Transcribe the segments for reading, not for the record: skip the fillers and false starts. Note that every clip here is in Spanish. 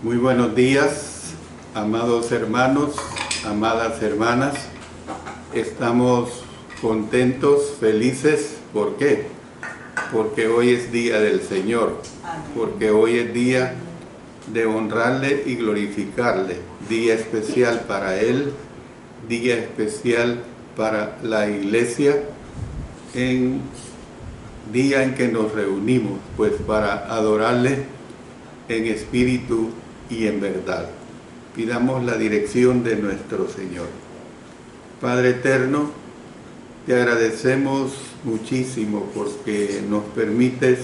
Muy buenos días, amados hermanos, amadas hermanas. Estamos contentos, felices. ¿Por qué? Porque hoy es día del Señor. Porque hoy es día de honrarle y glorificarle. Día especial para Él, día especial para la iglesia, día en que nos reunimos, pues para adorarle en espíritu y en verdad. Pidamos la dirección de nuestro Señor. Padre eterno, te agradecemos muchísimo porque nos permites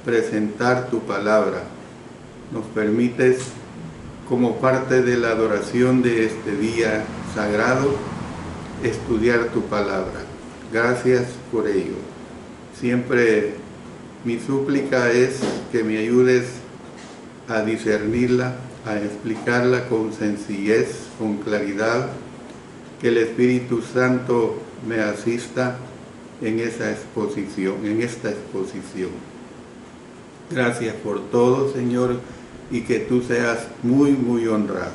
presentar tu palabra. Nos permites, como parte de la adoración de este día sagrado, estudiar tu palabra. Gracias por ello. Siempre mi súplica es que me ayudes a discernirla, a explicarla con sencillez, con claridad, que el Espíritu Santo me asista en esta exposición. Gracias por todo, Señor, y que tú seas muy, muy honrado.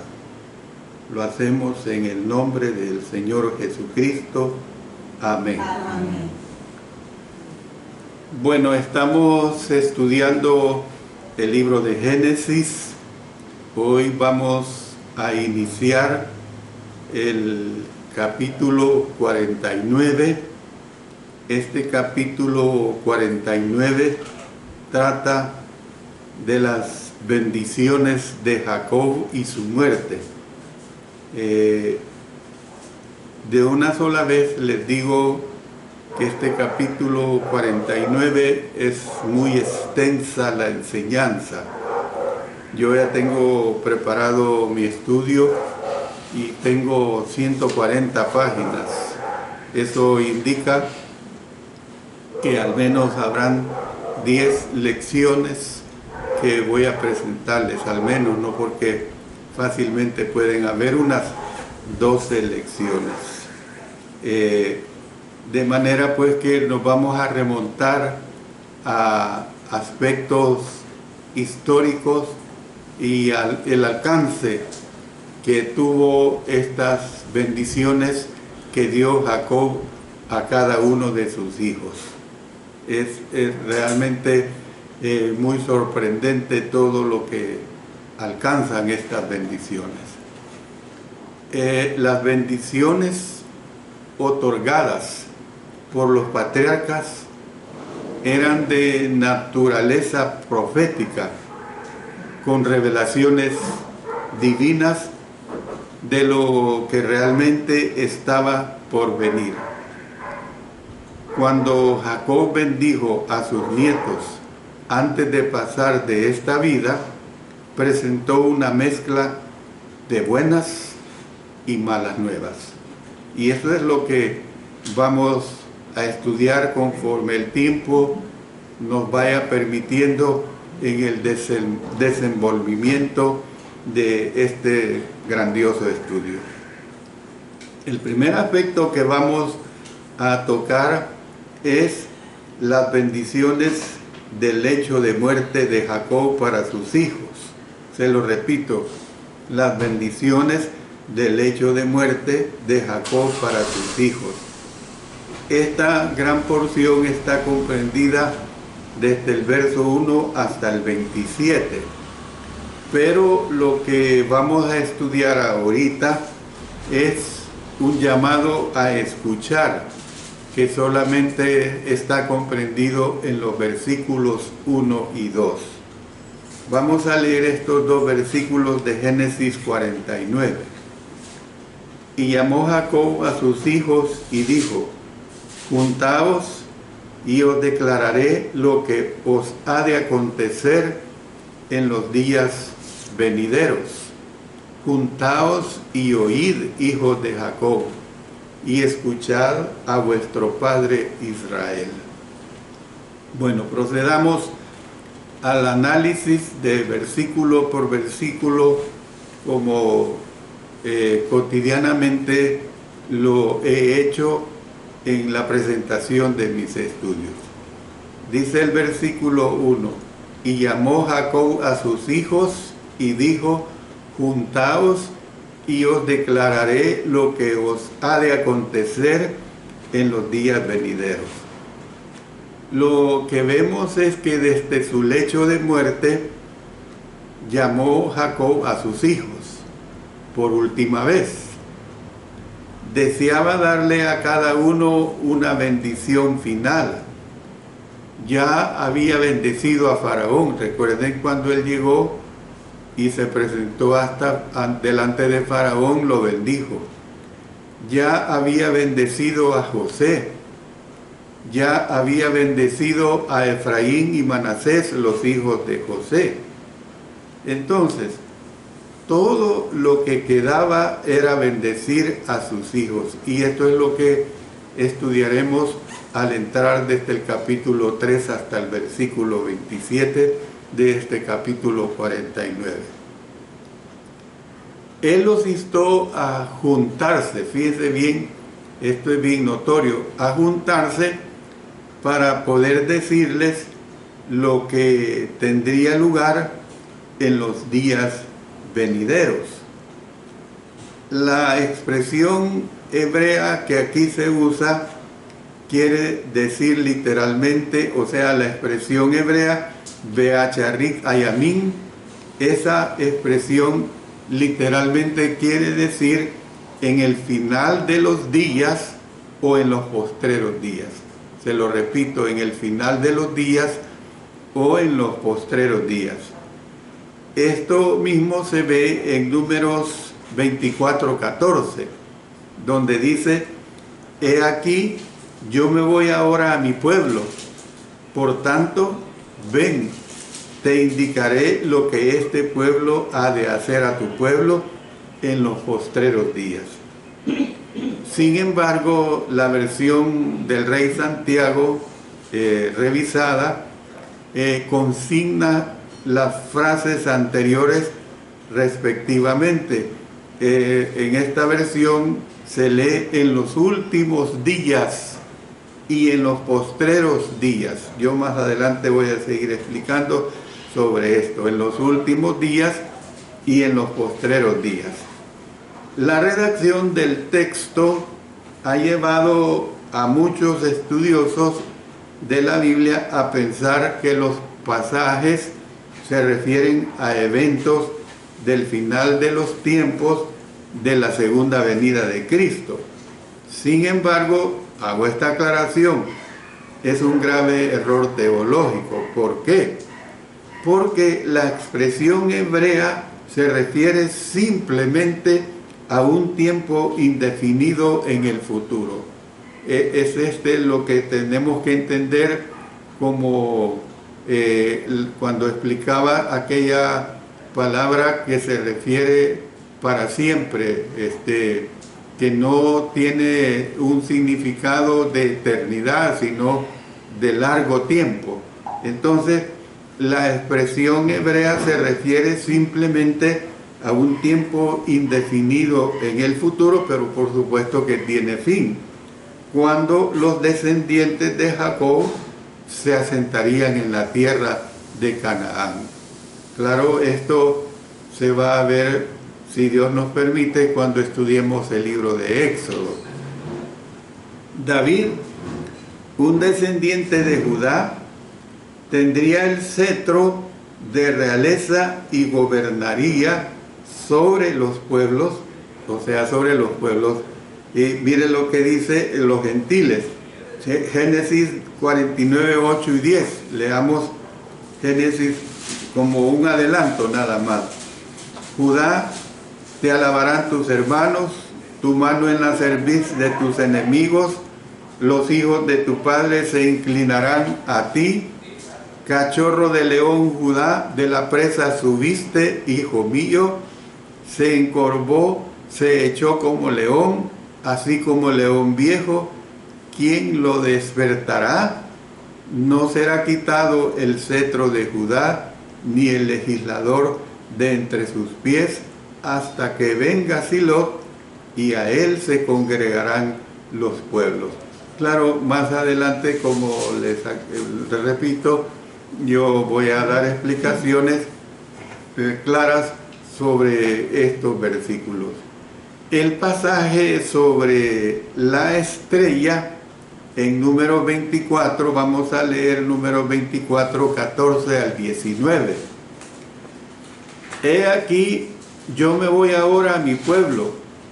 Lo hacemos en el nombre del Señor Jesucristo. Amén. Amén. Bueno, estamos estudiando el libro de Génesis. Hoy vamos a iniciar el capítulo 49. Este capítulo 49 trata de las bendiciones de Jacob y su muerte. De una sola vez les digo que este capítulo 49 es muy extensa la enseñanza. Yo ya tengo preparado mi estudio y tengo 140 páginas. Eso indica que al menos habrán 10 lecciones que voy a presentarles, al menos, no, porque fácilmente pueden haber unas 12 lecciones. De manera pues que nos vamos a remontar a aspectos históricos y el alcance que tuvo estas bendiciones que dio Jacob a cada uno de sus hijos. Es realmente muy sorprendente todo lo que alcanzan estas bendiciones. Las bendiciones otorgadas por los patriarcas eran de naturaleza profética, con revelaciones divinas de lo que realmente estaba por venir. Cuando Jacob bendijo a sus nietos antes de pasar de esta vida, presentó una mezcla de buenas y malas nuevas. Y eso es lo que vamos a estudiar conforme el tiempo nos vaya permitiendo en el desenvolvimiento de este grandioso estudio. El primer aspecto que vamos a tocar es las bendiciones del lecho de muerte de Jacob para sus hijos. Se lo repito, las bendiciones del lecho de muerte de Jacob para sus hijos. Esta gran porción está comprendida desde el verso 1 hasta el 27. Pero lo que vamos a estudiar ahorita es un llamado a escuchar, que solamente está comprendido en los versículos 1 y 2. Vamos a leer estos dos versículos de Génesis 49. Y llamó Jacob a sus hijos y dijo: juntaos y os declararé lo que os ha de acontecer en los días venideros. Juntaos y oíd, hijos de Jacob, y escuchad a vuestro padre Israel. Bueno, procedamos al análisis de versículo por versículo como cotidianamente lo he hecho en la presentación de mis estudios. Dice el versículo 1: y llamó Jacob a sus hijos y dijo: juntaos y os declararé lo que os ha de acontecer en los días venideros. Lo que vemos es que desde su lecho de muerte llamó Jacob a sus hijos por última vez. Deseaba darle a cada uno una bendición final. Ya había bendecido a Faraón. Recuerden cuando él llegó y se presentó delante de Faraón, lo bendijo. Ya había bendecido a José. Ya había bendecido a Efraín y Manasés, los hijos de José. Entonces, todo lo que quedaba era bendecir a sus hijos. Y esto es lo que estudiaremos al entrar desde el capítulo 3 hasta el versículo 27 de este capítulo 49. Él los instó a juntarse, fíjense bien, esto es bien notorio, a juntarse para poder decirles lo que tendría lugar en los días venideros. La expresión hebrea que aquí se usa quiere decir literalmente, o sea, la expresión hebrea Beacharit Ayamin, esa expresión literalmente quiere decir en el final de los días o en los postreros días. Se lo repito, en el final de los días o en los postreros días. Esto mismo se ve en Números 24:14, donde dice: he aquí, yo me voy ahora a mi pueblo, por tanto, ven, te indicaré lo que este pueblo ha de hacer a tu pueblo en los postreros días. Sin embargo, la versión del Rey Santiago revisada consigna las frases anteriores respectivamente. En esta versión se lee en los últimos días y en los postreros días. Yo más adelante voy a seguir explicando sobre esto, en los últimos días y en los postreros días. La redacción del texto ha llevado a muchos estudiosos de la Biblia a pensar que los pasajes se refieren a eventos del final de los tiempos de la segunda venida de Cristo. Sin embargo, hago esta aclaración, es un grave error teológico. ¿Por qué? Porque la expresión hebrea se refiere simplemente a un tiempo indefinido en el futuro. Es lo que tenemos que entender como cuando explicaba aquella palabra que se refiere para siempre, que no tiene un significado de eternidad, sino de largo tiempo. Entonces, la expresión hebrea se refiere simplemente a un tiempo indefinido en el futuro, pero por supuesto que tiene fin, cuando los descendientes de Jacob se asentarían en la tierra de Canaán. Claro, esto se va a ver, si Dios nos permite, cuando estudiemos el libro de Éxodo. David, un descendiente de Judá, tendría el cetro de realeza y gobernaría sobre los pueblos, o sea, sobre los pueblos. Y mire lo que dice los gentiles. Génesis 49, 8 y 10. Leamos Génesis como un adelanto nada más. Judá, te alabarán tus hermanos, tu mano en la cerviz de tus enemigos, los hijos de tu padre se inclinarán a ti. Cachorro de león, Judá, de la presa subiste, hijo mío, se encorvó, se echó como león, así como león viejo. ¿Quién lo despertará? No será quitado el cetro de Judá, ni el legislador de entre sus pies, hasta que venga Silot, y a él se congregarán los pueblos. Claro, más adelante, como les repito, yo voy a dar explicaciones claras sobre estos versículos. El pasaje sobre la estrella en número 24, vamos a leer número 24, 14 al 19. He aquí, yo me voy ahora a mi pueblo,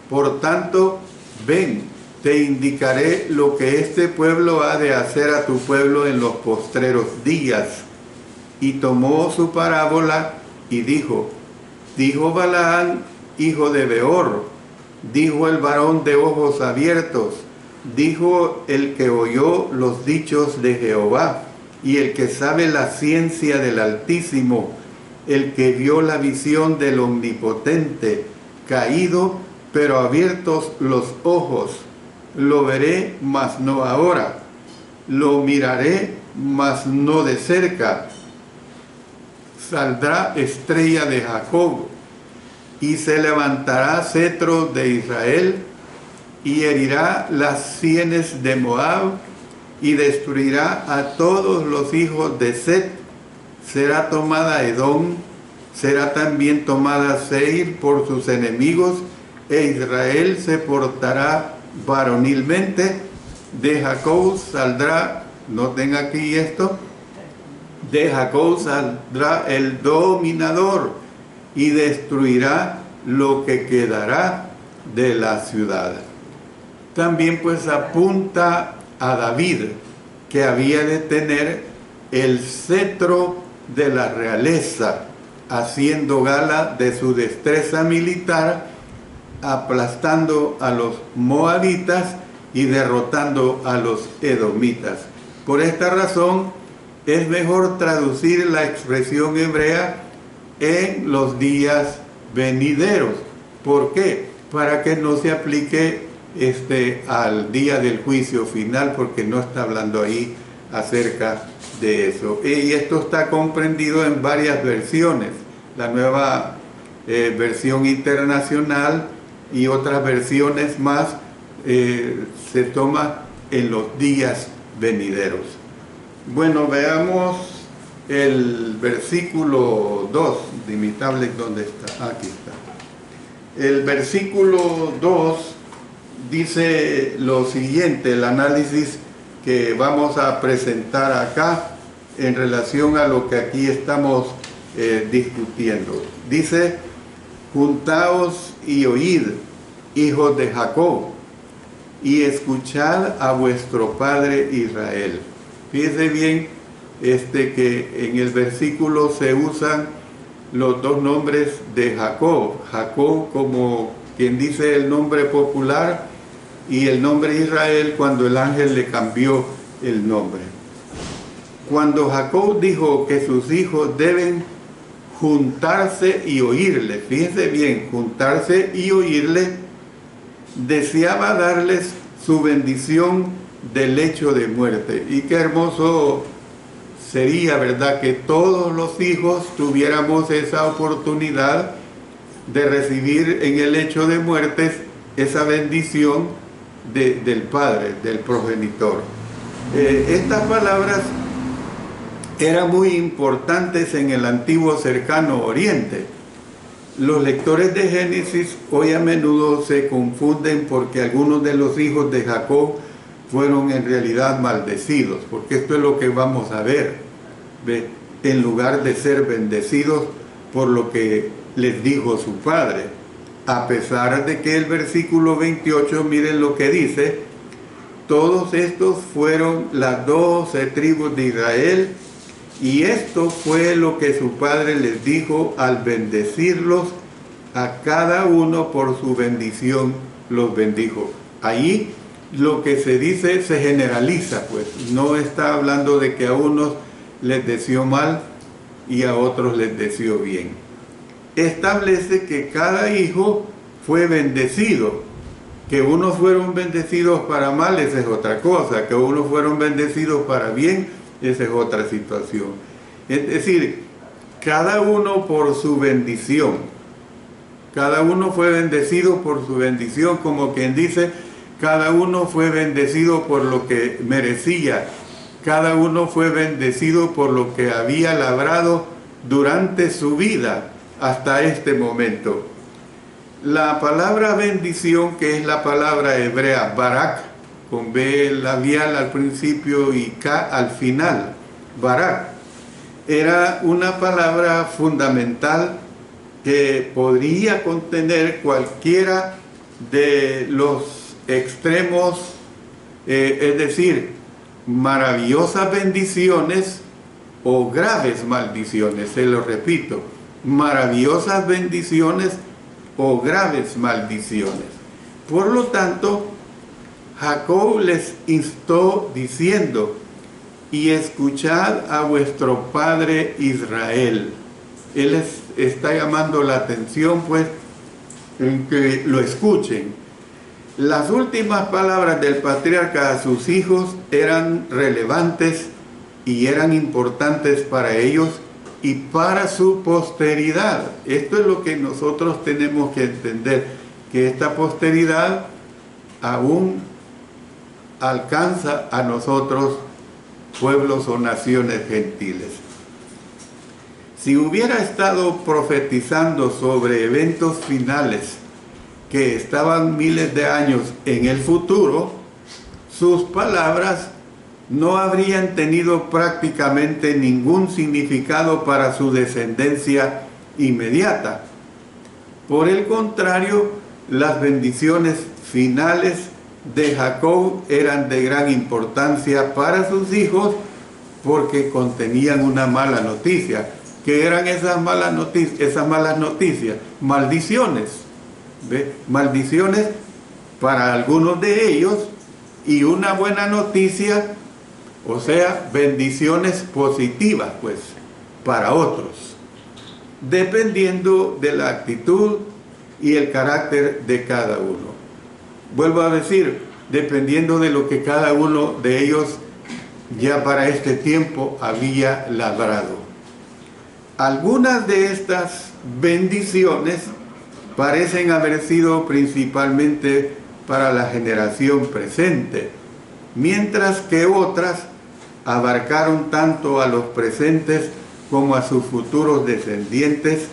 por tanto, ven, te indicaré lo que este pueblo ha de hacer a tu pueblo en los postreros días. Y tomó su parábola y dijo Balaán, hijo de Beor, dijo el varón de ojos abiertos, dijo el que oyó los dichos de Jehová, y el que sabe la ciencia del Altísimo, el que vio la visión del Omnipotente, caído, pero abiertos los ojos. Lo veré, mas no ahora. Lo miraré, mas no de cerca. Saldrá estrella de Jacob, y se levantará cetro de Israel, y herirá las sienes de Moab, y destruirá a todos los hijos de Set. Será tomada Edom, será también tomada Seir por sus enemigos, e Israel se portará varonilmente. De Jacob saldrá, noten aquí esto, de Jacob saldrá el dominador, y destruirá lo que quedará de la ciudad. También pues apunta a David, que había de tener el cetro de la realeza, haciendo gala de su destreza militar, aplastando a los moabitas y derrotando a los edomitas. Por esta razón es mejor traducir la expresión hebrea en los días venideros. ¿Por qué? Para que no se aplique al día del juicio final, porque no está hablando ahí acerca de eso. Y esto está comprendido en varias versiones. La nueva versión internacional y otras versiones más se toma en los días venideros. Bueno, veamos el versículo 2, limitable, ¿dónde está? Aquí está. El versículo 2 dice lo siguiente, el análisis que vamos a presentar acá en relación a lo que aquí estamos discutiendo. Dice: juntaos y oíd, hijos de Jacob, y escuchad a vuestro padre Israel. Fíjese bien que en el versículo se usan los dos nombres de Jacob. Jacob como quien dice el nombre popular, y el nombre Israel cuando el ángel le cambió el nombre. Cuando Jacob dijo que sus hijos deben juntarse y oírle, fíjense bien, juntarse y oírle, deseaba darles su bendición del lecho de muerte. Y qué hermoso sería, ¿verdad?, que todos los hijos tuviéramos esa oportunidad de recibir en el lecho de muerte esa bendición del Padre, del progenitor. Estas palabras eran muy importantes en el antiguo cercano oriente. Los lectores de Génesis hoy a menudo se confunden porque algunos de los hijos de Jacob fueron en realidad maldecidos, porque esto es lo que vamos a ver. ¿Ve? En lugar de ser bendecidos por lo que les dijo su padre. A pesar de que el versículo 28, miren lo que dice: todos estos fueron las 12 tribus de Israel, y esto fue lo que su padre les dijo al bendecirlos, a cada uno por su bendición los bendijo. Ahí lo que se dice se generaliza, pues no está hablando de que a unos les deseó mal y a otros les deseó bien. Establece que cada hijo fue bendecido. Que unos fueron bendecidos para mal, esa es otra cosa. Que unos fueron bendecidos para bien, esa es otra situación. Es decir, cada uno por su bendición. Cada uno fue bendecido por su bendición, como quien dice, cada uno fue bendecido por lo que merecía. Cada uno fue bendecido por lo que había labrado durante su vida. hasta este momento. La palabra bendición, que es la palabra hebrea barak, con B labial al principio y K al final, barak, era una palabra fundamental que podría contener cualquiera de los extremos, es decir, maravillosas bendiciones o graves maldiciones. Se lo repito, maravillosas bendiciones o graves maldiciones. Por lo tanto, Jacob les instó diciendo: y escuchad a vuestro padre Israel. Él está llamando la atención, pues, en que lo escuchen. Las últimas palabras del patriarca a sus hijos eran relevantes y eran importantes para ellos y para su posteridad. Esto es lo que nosotros tenemos que entender, que esta posteridad aún alcanza a nosotros, pueblos o naciones gentiles. Si hubiera estado profetizando sobre eventos finales que estaban miles de años en el futuro, sus palabras no habrían tenido prácticamente ningún significado para su descendencia inmediata. Por el contrario, las bendiciones finales de Jacob eran de gran importancia para sus hijos porque contenían una mala noticia. ¿Qué eran esas malas noticias? Maldiciones. ¿Ve? Maldiciones para algunos de ellos y una buena noticia, o sea, bendiciones positivas, pues, para otros, dependiendo de la actitud y el carácter de cada uno. Vuelvo a decir, dependiendo de lo que cada uno de ellos ya para este tiempo había labrado. Algunas de estas bendiciones parecen haber sido principalmente para la generación presente, mientras que otras abarcaron tanto a los presentes como a sus futuros descendientes,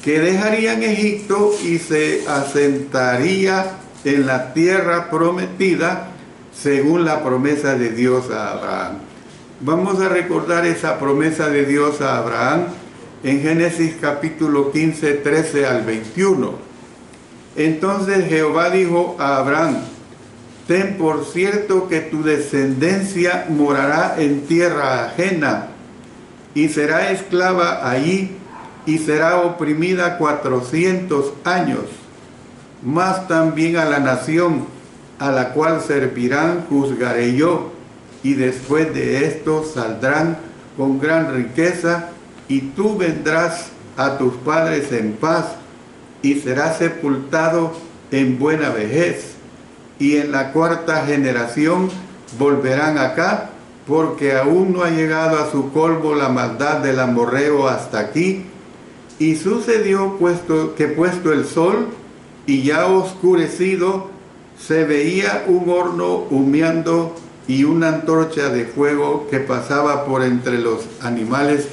que dejarían Egipto y se asentaría en la tierra prometida según la promesa de Dios a Abraham. Vamos a recordar esa promesa de Dios a Abraham en Génesis capítulo 15, 13 al 21. Entonces Jehová dijo a Abraham: ten por cierto que tu descendencia morará en tierra ajena y será esclava allí y será oprimida 400 años. Mas también a la nación a la cual servirán juzgaré yo, y después de esto saldrán con gran riqueza, y tú vendrás a tus padres en paz, y serás sepultado en buena vejez. Y en la cuarta generación volverán acá, porque aún no ha llegado a su colmo la maldad del amorreo hasta aquí. Y sucedió que puesto el sol y ya oscurecido, se veía un horno humeando y una antorcha de fuego que pasaba por entre los animales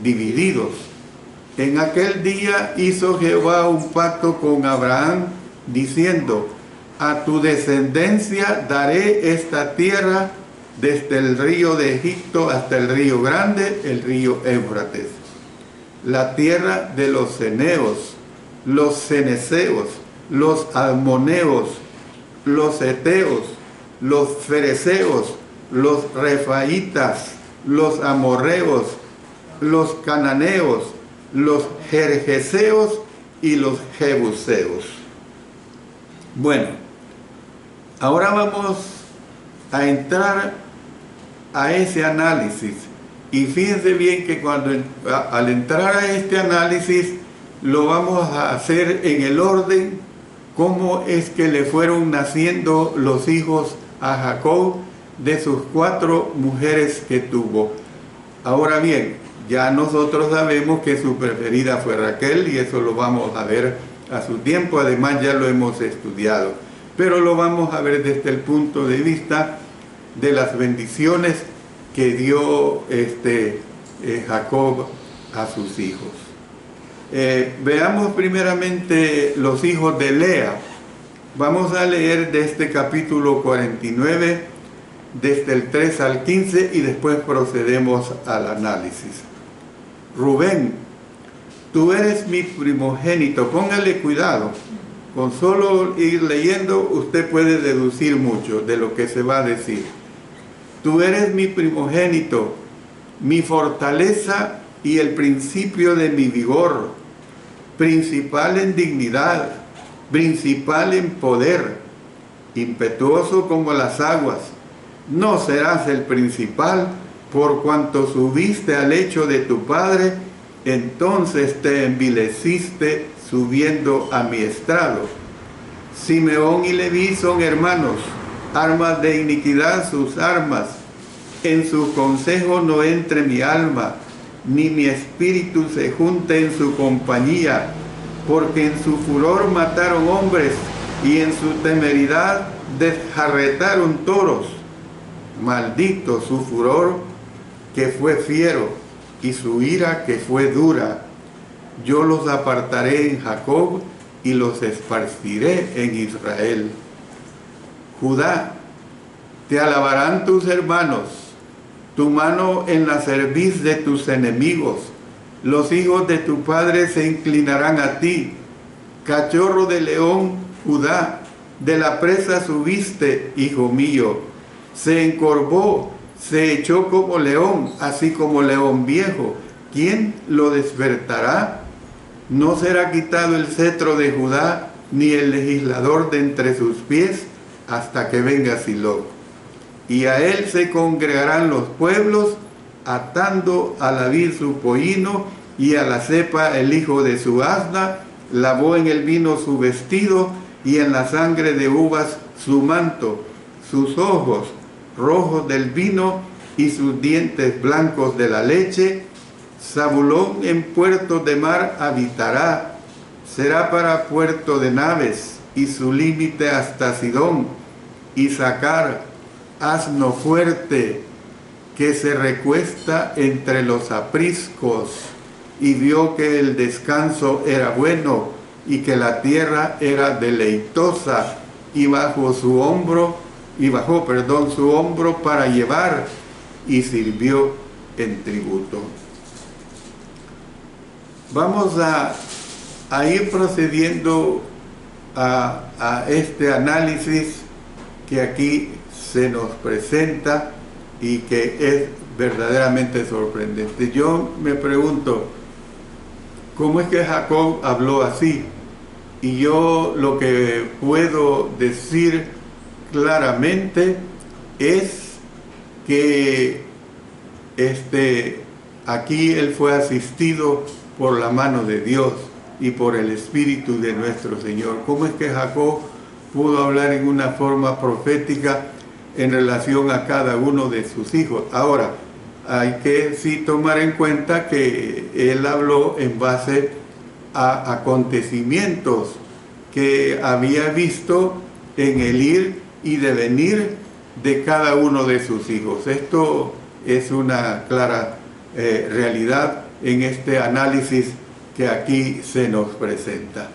divididos. En aquel día hizo Jehová un pacto con Abraham, diciendo: a tu descendencia daré esta tierra, desde el río de Egipto hasta el río grande, el río Éufrates, la tierra de los ceneos, los ceneseos, los almoneos, los eteos, los fereceos, los refaitas, los amorreos, los cananeos, los jerjeseos y los jebuseos. Bueno, ahora vamos a entrar a ese análisis. Y fíjense bien que al entrar a este análisis lo vamos a hacer en el orden cómo es que le fueron naciendo los hijos a Jacob de sus 4 mujeres que tuvo. Ahora bien, ya nosotros sabemos que su preferida fue Raquel, y eso lo vamos a ver a su tiempo. Además ya lo hemos estudiado, pero lo vamos a ver desde el punto de vista de las bendiciones que dio Jacob a sus hijos. Veamos primeramente los hijos de Lea. Vamos a leer de este capítulo 49, desde el 3 al 15, y después procedemos al análisis. Rubén, tú eres mi primogénito. Póngale cuidado. Con solo ir leyendo, usted puede deducir mucho de lo que se va a decir. Tú eres mi primogénito, mi fortaleza y el principio de mi vigor, principal en dignidad, principal en poder, impetuoso como las aguas. No serás el principal, por cuanto subiste al lecho de tu padre, entonces te envileciste subiendo a mi estrado. Simeón y Leví son hermanos, armas de iniquidad sus armas. En su consejo no entre mi alma, ni mi espíritu se junte en su compañía, porque en su furor mataron hombres, y en su temeridad desjarretaron toros. Maldito su furor, que fue fiero, y su ira, que fue dura. Yo los apartaré en Jacob, y los esparciré en Israel. Judá, te alabarán tus hermanos, tu mano en la cerviz de tus enemigos. Los hijos de tu padre se inclinarán a ti. Cachorro de león, Judá, de la presa subiste, hijo mío. Se encorvó, se echó como león, así como león viejo. ¿Quién lo despertará? No será quitado el cetro de Judá, ni el legislador de entre sus pies, hasta que venga Silo. Y a él se congregarán los pueblos, atando a la vid su pollino, y a la cepa el hijo de su asna. Lavó en el vino su vestido, y en la sangre de uvas su manto. Sus ojos rojos del vino, y sus dientes blancos de la leche. Zabulón en puertos de mar habitará, será para puerto de naves, y su límite hasta Sidón. Isaacar, asno fuerte, que se recuesta entre los apriscos, y vio que el descanso era bueno, y que la tierra era deleitosa, y bajó su hombro para llevar, y sirvió en tributo. Vamos a ir procediendo a este análisis que aquí se nos presenta y que es verdaderamente sorprendente. Yo me pregunto, ¿cómo es que Jacob habló así? Y yo lo que puedo decir claramente es que aquí él fue asistido por la mano de Dios y por el Espíritu de nuestro Señor. ¿Cómo es que Jacob pudo hablar en una forma profética en relación a cada uno de sus hijos? Ahora, hay que sí tomar en cuenta que él habló en base a acontecimientos que había visto en el ir y devenir de cada uno de sus hijos. Esto es una clara realidad en este análisis que aquí se nos presenta.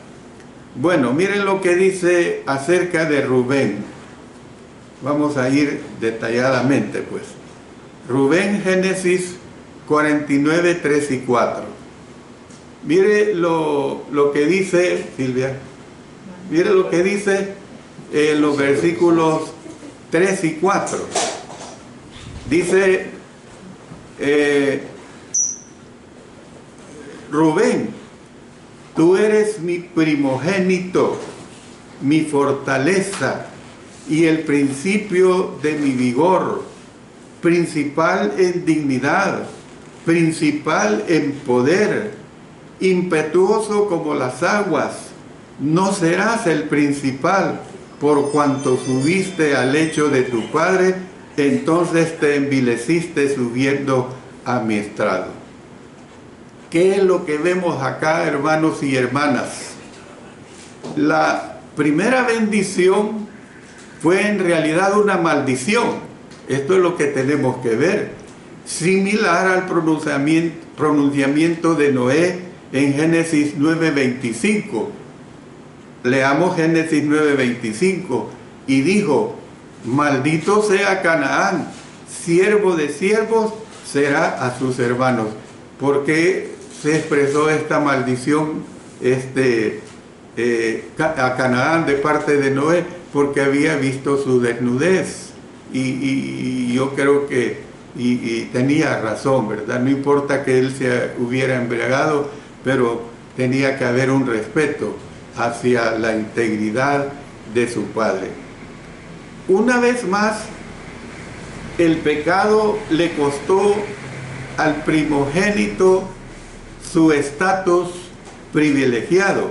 Bueno, miren lo que dice acerca de Rubén. Vamos a ir detalladamente, pues. Rubén, Génesis 49, 3 y 4. Mire lo que dice, Silvia. Mire lo que dice en los versículos 3 y 4. Dice, Rubén, tú eres mi primogénito, mi fortaleza y el principio de mi vigor, principal en dignidad, principal en poder, impetuoso como las aguas. No serás el principal, por cuanto subiste al lecho de tu padre, entonces te envileciste subiendo a mi estrado. ¿Qué es lo que vemos acá, hermanos y hermanas? La primera bendición fue en realidad una maldición. Esto es lo que tenemos que ver. Similar al pronunciamiento de Noé en Génesis 9:25. Leamos Génesis 9:25. Y dijo: maldito sea Canaán, siervo de siervos será a sus hermanos. ¿Por qué se expresó esta maldición a Canaán de parte de Noé? Porque había visto su desnudez. Y yo creo que tenía razón, ¿verdad? No importa que él se hubiera embriagado, pero tenía que haber un respeto hacia la integridad de su padre. Una vez más, el pecado le costó al primogénito su estatus privilegiado,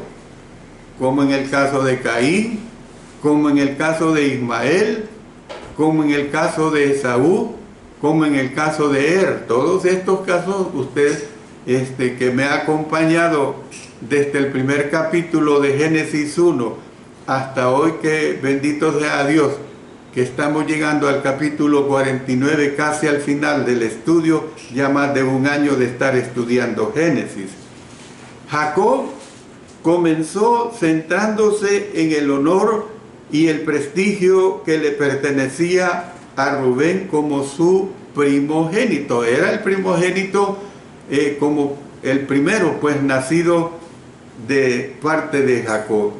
como en el caso de Caín, como en el caso de Ismael, como en el caso de Esaú, como en el caso de Todos estos casos, usted que me ha acompañado desde el primer capítulo de Génesis 1 hasta hoy, que bendito sea Dios, que estamos llegando al capítulo 49, casi al final del estudio, ya más de un año de estar estudiando Génesis. Jacob comenzó centrándose en el honor y el prestigio que le pertenecía a Rubén como su primogénito. Era el primogénito como el primero, pues nacido de parte de Jacob.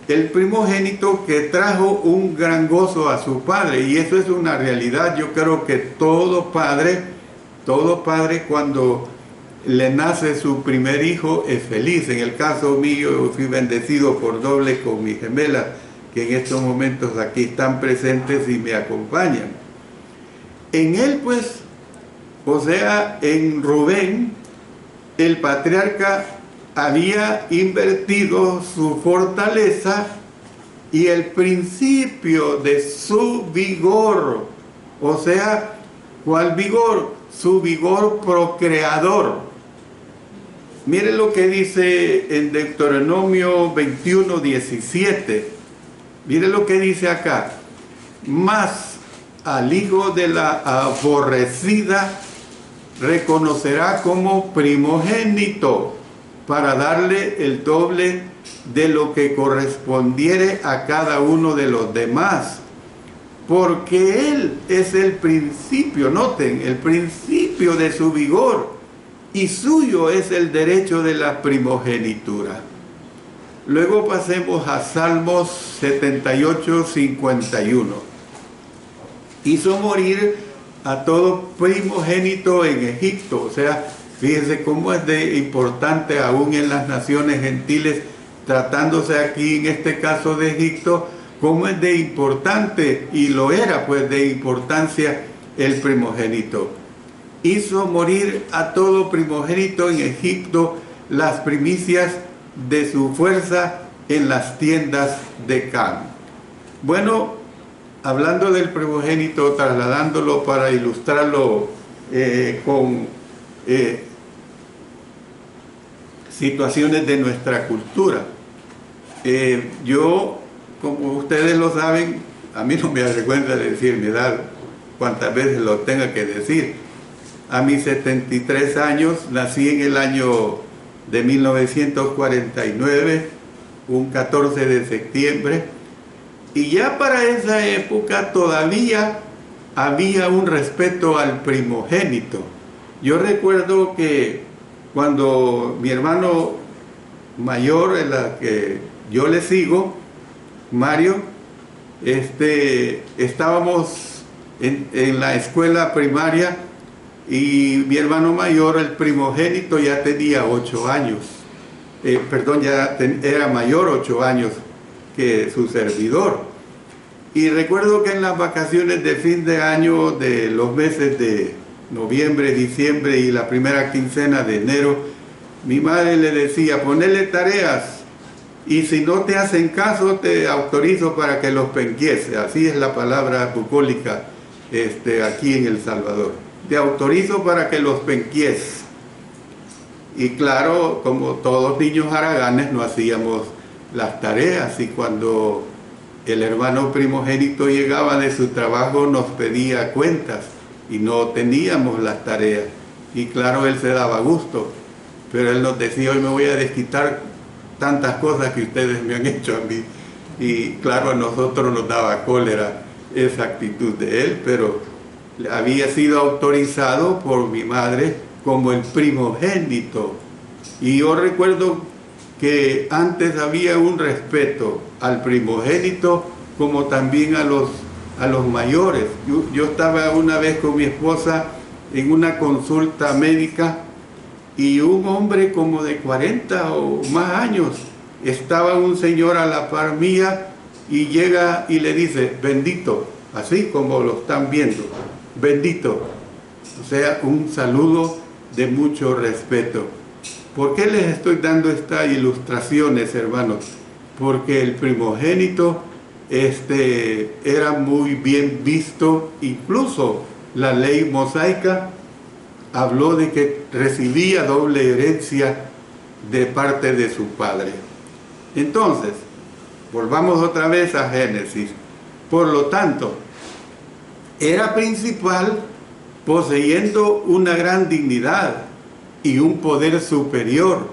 El primogénito que trajo un gran gozo a su padre, y eso es una realidad. Yo creo que todo padre cuando le nace su primer hijo es feliz. En el caso mío, yo fui bendecido por doble con mis gemelas, que en estos momentos aquí están presentes y me acompañan. En él, pues, o sea, en Rubén, el patriarca había invertido su fortaleza y el principio de su vigor. O sea, ¿cuál vigor? Su vigor procreador. Mire lo que dice en Deuteronomio 21:17. Mire lo que dice acá. Mas al hijo de la aborrecida reconocerá como primogénito, para darle el doble de lo que correspondiere a cada uno de los demás. Porque él es el principio, noten, el principio de su vigor, y suyo es el derecho de la primogenitura. Luego pasemos a Salmos 78:51. Hizo morir a todo primogénito en Egipto. O sea, fíjense cómo es de importante aún en las naciones gentiles, tratándose aquí en este caso de Egipto, cómo es de importante, y lo era pues de importancia, el primogénito. Hizo morir a todo primogénito en Egipto, las primicias de su fuerza en las tiendas de Can. Bueno, hablando del primogénito, trasladándolo para ilustrarlo con situaciones de nuestra cultura. Yo, como ustedes lo saben, a mí no me avergüenza de decir mi edad, cuantas veces lo tenga que decir. A mis 73 años, nací en el año de 1949, un 14 de septiembre, y ya para esa época todavía había un respeto al primogénito. Yo recuerdo que cuando mi hermano mayor, en la que yo le sigo, Mario, estábamos en la escuela primaria, y mi hermano mayor, el primogénito, ya tenía 8 años. Era mayor 8 años que su servidor. Y recuerdo que en las vacaciones de fin de año, de los meses de noviembre, diciembre y la primera quincena de enero, mi madre le decía: ponele tareas, y si no te hacen caso, te autorizo para que los penquies. Así es la palabra bucólica aquí en El Salvador. Te autorizo para que los penquies. Y claro, como todos niños haraganes, no hacíamos las tareas, y cuando el hermano primogénito llegaba de su trabajo nos pedía cuentas y no teníamos las tareas, y claro, él se daba gusto. pero él nos decía, hoy me voy a desquitar tantas cosas que ustedes me han hecho a mí. Y claro, a nosotros nos daba cólera esa actitud de él, pero había sido autorizado por mi madre como el primogénito. Y yo recuerdo que antes había un respeto al primogénito como también a los mayores. Yo estaba una vez con mi esposa en una consulta médica y un hombre como de 40 o más años, estaba un señor a la par mía y llega y le dice, bendito, así como lo están viendo, bendito. O sea, un saludo de mucho respeto. ¿Por qué les estoy dando estas ilustraciones, hermanos? Porque el primogénito era muy bien visto, incluso la ley mosaica habló de que recibía doble herencia de parte de su padre. Entonces, volvamos otra vez a Génesis. Por lo tanto, era principal poseyendo una gran dignidad y un poder superior,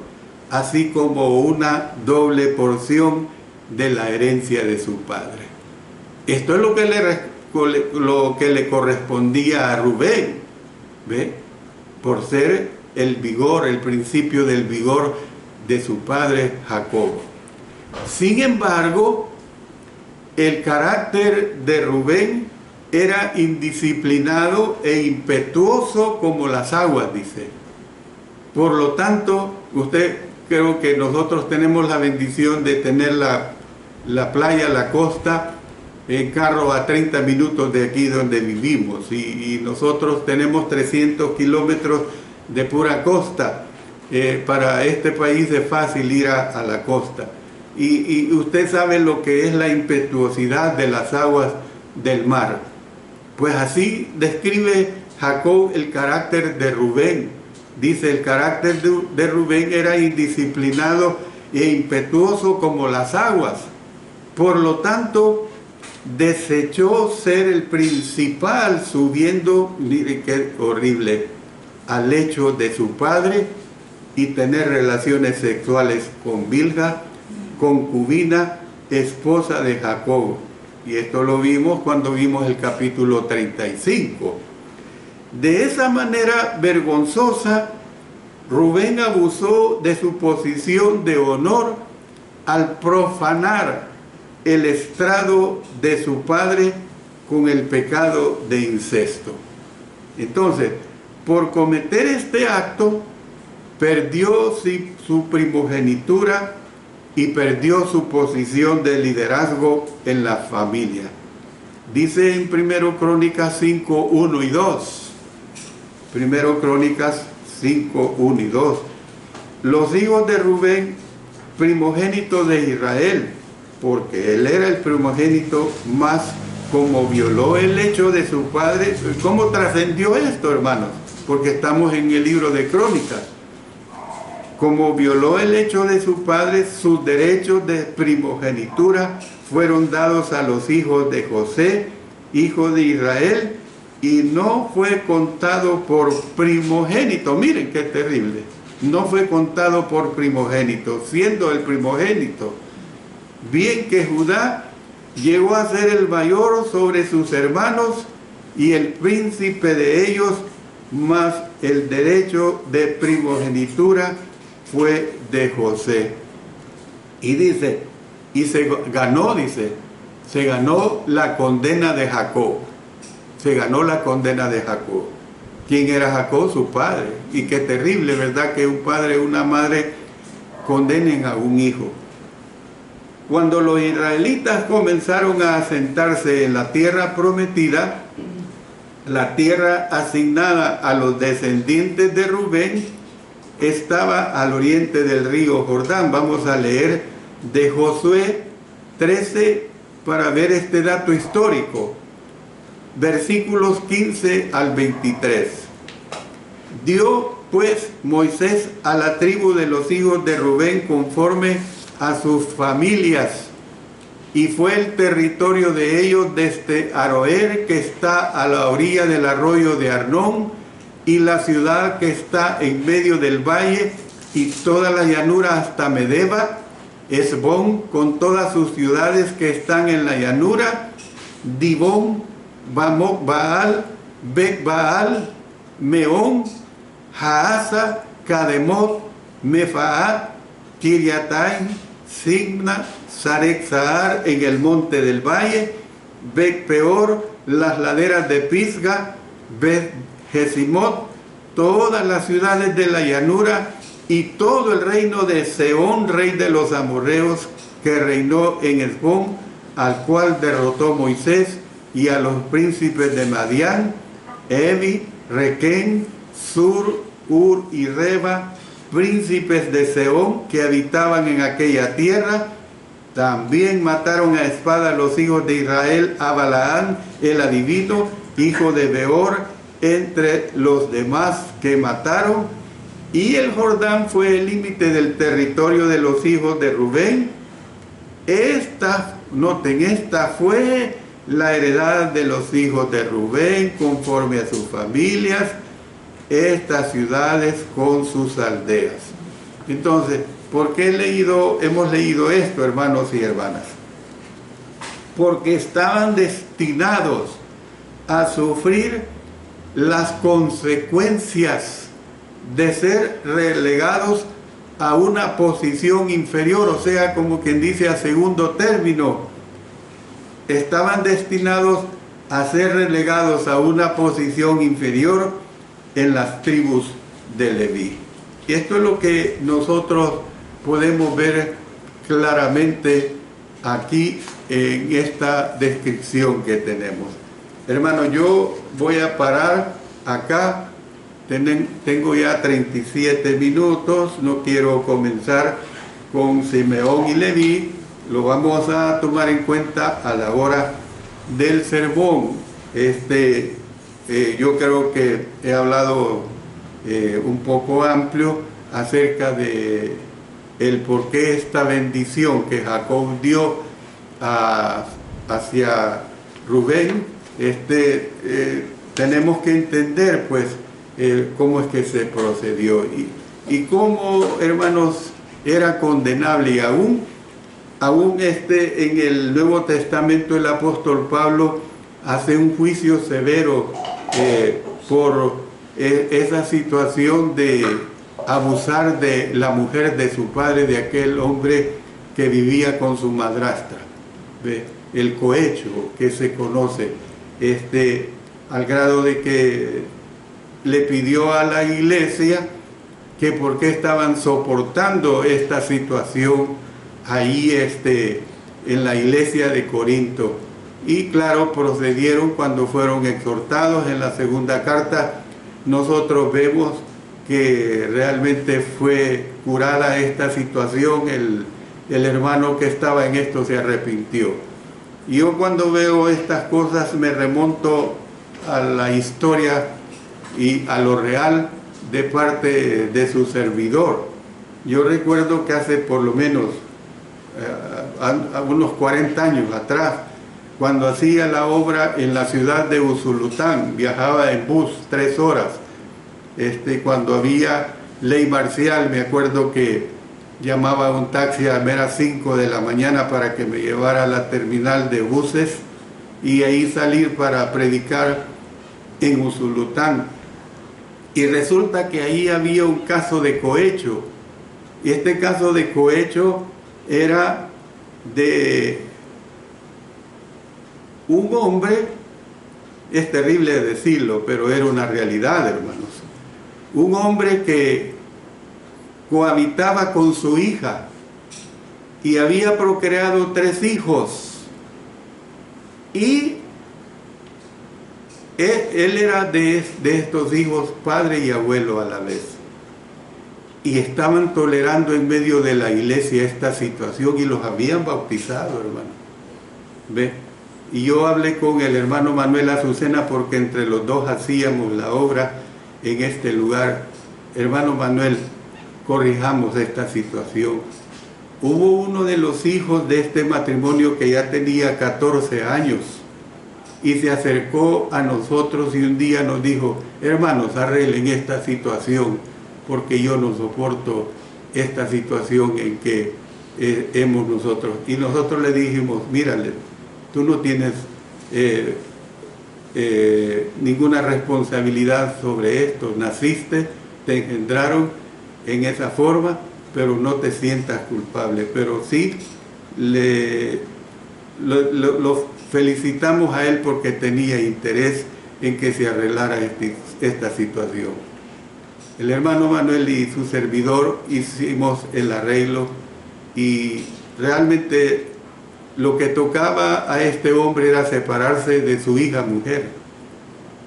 así como una doble porción de la herencia de su padre. Esto es lo que le correspondía a Rubén, ¿ve? Por ser el vigor, el principio del vigor de su padre Jacob. Sin embargo, el carácter de Rubén era indisciplinado e impetuoso como las aguas, dice. Por lo tanto, creo que nosotros tenemos la bendición de tener la playa, la costa, en carro a 30 minutos de aquí donde vivimos. Y nosotros tenemos 300 kilómetros de pura costa. Para este país es fácil ir a la costa. Y usted sabe lo que es la impetuosidad de las aguas del mar. Pues así describe Jacob el carácter de Rubén. Dice, el carácter de Rubén era indisciplinado e impetuoso como las aguas. Por lo tanto, desechó ser el principal, subiendo, mire qué horrible, al lecho de su padre y tener relaciones sexuales con Bilha, concubina, esposa de Jacob. Y esto lo vimos cuando vimos el capítulo 35. De esa manera vergonzosa, Rubén abusó de su posición de honor al profanar el estrado de su padre con el pecado de incesto. Entonces, por cometer este acto, perdió su primogenitura y perdió su posición de liderazgo en la familia. Dice en 1 Crónicas 5, 1 y 2. 1 Crónicas 5, 1 y 2. Los hijos de Rubén, primogénito de Israel, porque él era el primogénito, más como violó el hecho de su padre. ¿Cómo trascendió esto, hermanos? Porque estamos en el libro de Crónicas. Como violó el hecho de su padre, sus derechos de primogenitura fueron dados a los hijos de José, hijo de Israel, y no fue contado por primogénito. Miren qué terrible. No fue contado por primogénito, siendo el primogénito. Bien que Judá llegó a ser el mayor sobre sus hermanos y el príncipe de ellos, mas el derecho de primogenitura fue de José. Y dice, se ganó la condena de Jacob. Se ganó la condena de Jacob. ¿Quién era Jacob? Su padre. Y qué terrible, ¿verdad? Que un padre y una madre condenen a un hijo. Cuando los israelitas comenzaron a asentarse en la tierra prometida, la tierra asignada a los descendientes de Rubén estaba al oriente del río Jordán. Vamos a leer de Josué 13 para ver este dato histórico. Versículos 15 al 23. Dio pues Moisés a la tribu de los hijos de Rubén conforme a sus familias, y fue el territorio de ellos desde Aroer, que está a la orilla del arroyo de Arnón, y la ciudad que está en medio del valle, y toda la llanura hasta Medeba, Esbón con todas sus ciudades que están en la llanura, Dibón, Bamot, Baal, Bec Baal, Meón, Jaasa, Cademot, Mefaat, Kiriataim, Signa, Sarek Sahar en el monte del valle, Bec Peor, las laderas de Pisga, Bet Jesimot, todas las ciudades de la llanura y todo el reino de Sehón, rey de los amorreos, que reinó en Hesbón, al cual derrotó Moisés, y a los príncipes de Madián, Evi, Requén, Sur, Ur y Reba, príncipes de Sehón que habitaban en aquella tierra. También mataron a espada a los hijos de Israel, a Balaán, el adivino, hijo de Beor, entre los demás que mataron. Y el Jordán fue el límite del territorio de los hijos de Rubén. Esta fue la heredad de los hijos de Rubén, conforme a sus familias, estas ciudades con sus aldeas. Entonces, ¿por qué hemos leído esto, hermanos y hermanas? Porque estaban destinados a sufrir las consecuencias de ser relegados a una posición inferior, o sea, como quien dice, a segundo término. Estaban destinados a ser relegados a una posición inferior en las tribus de Leví. Y esto es lo que nosotros podemos ver claramente aquí en esta descripción que tenemos. Hermano, yo voy a parar acá. Tengo ya 37 minutos, no quiero comenzar con Simeón y Leví, lo vamos a tomar en cuenta a la hora del sermón. Yo creo que he hablado un poco amplio acerca de el por qué esta bendición que Jacob dio hacia Rubén. Tenemos que entender pues cómo es que se procedió y cómo, hermanos, era condenable. Y aún en el Nuevo Testamento el apóstol Pablo hace un juicio severo por esa situación de abusar de la mujer de su padre, de aquel hombre que vivía con su madrastra. El cohecho que se conoce, al grado de que le pidió a la iglesia que por qué estaban soportando esta situación ahí en la iglesia de Corinto. Y claro, procedieron cuando fueron exhortados. En la segunda carta nosotros vemos que realmente fue curada esta situación. El hermano que estaba en esto se arrepintió. Y yo cuando veo estas cosas me remonto a la historia y a lo real de parte de su servidor. Yo recuerdo que hace por lo menos unos 40 años atrás, cuando hacía la obra en la ciudad de Usulután, viajaba en bus 3 horas, cuando había ley marcial, me acuerdo que llamaba a un taxi a meras 5 de la mañana para que me llevara a la terminal de buses y ahí salir para predicar en Usulután. Y resulta que ahí había un caso de cohecho. Y este caso de cohecho era de un hombre, es terrible decirlo, pero era una realidad, hermanos. Un hombre que cohabitaba con su hija y había procreado 3 hijos. Y él era de estos hijos padre y abuelo a la vez. Y estaban tolerando en medio de la iglesia esta situación y los habían bautizado, hermano. ¿Ve? Y yo hablé con el hermano Manuel Azucena porque entre los dos hacíamos la obra en este lugar. Hermano Manuel, corrijamos esta situación. Hubo uno de los hijos de este matrimonio que ya tenía 14 años y se acercó a nosotros y un día nos dijo: hermanos, arreglen esta situación porque yo no soporto esta situación en que hemos nosotros. Y nosotros le dijimos, mírale, tú no tienes ninguna responsabilidad sobre esto, naciste, te engendraron en esa forma, pero no te sientas culpable. Pero sí lo felicitamos a él porque tenía interés en que se arreglara esta situación. El hermano Manuel y su servidor hicimos el arreglo y realmente lo que tocaba a este hombre era separarse de su hija mujer.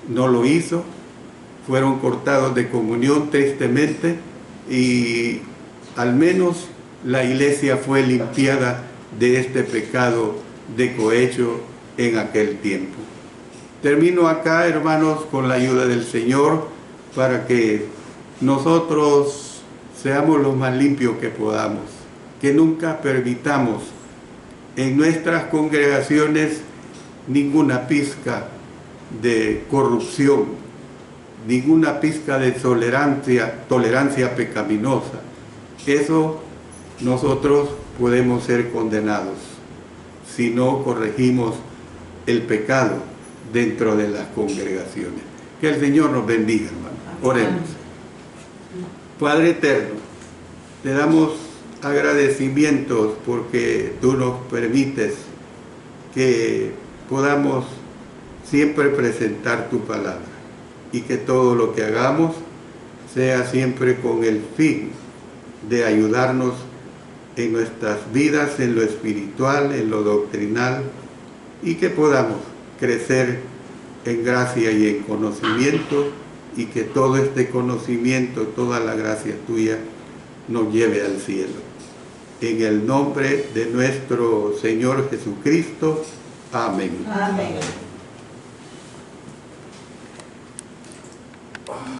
No lo hizo, fueron cortados de comunión tristemente y al menos la iglesia fue limpiada de este pecado de cohecho en aquel tiempo. Termino acá, hermanos, con la ayuda del Señor para que nosotros seamos los más limpios que podamos, que nunca permitamos en nuestras congregaciones ninguna pizca de corrupción, ninguna pizca de tolerancia pecaminosa. Eso nosotros podemos ser condenados si no corregimos el pecado dentro de las congregaciones. Que el Señor nos bendiga, hermano. Oremos. Padre eterno, te damos agradecimientos porque tú nos permites que podamos siempre presentar tu palabra y que todo lo que hagamos sea siempre con el fin de ayudarnos en nuestras vidas, en lo espiritual, en lo doctrinal, y que podamos crecer en gracia y en conocimiento, y que todo este conocimiento, toda la gracia tuya nos lleve al cielo. En el nombre de nuestro Señor Jesucristo. Amén. Amén.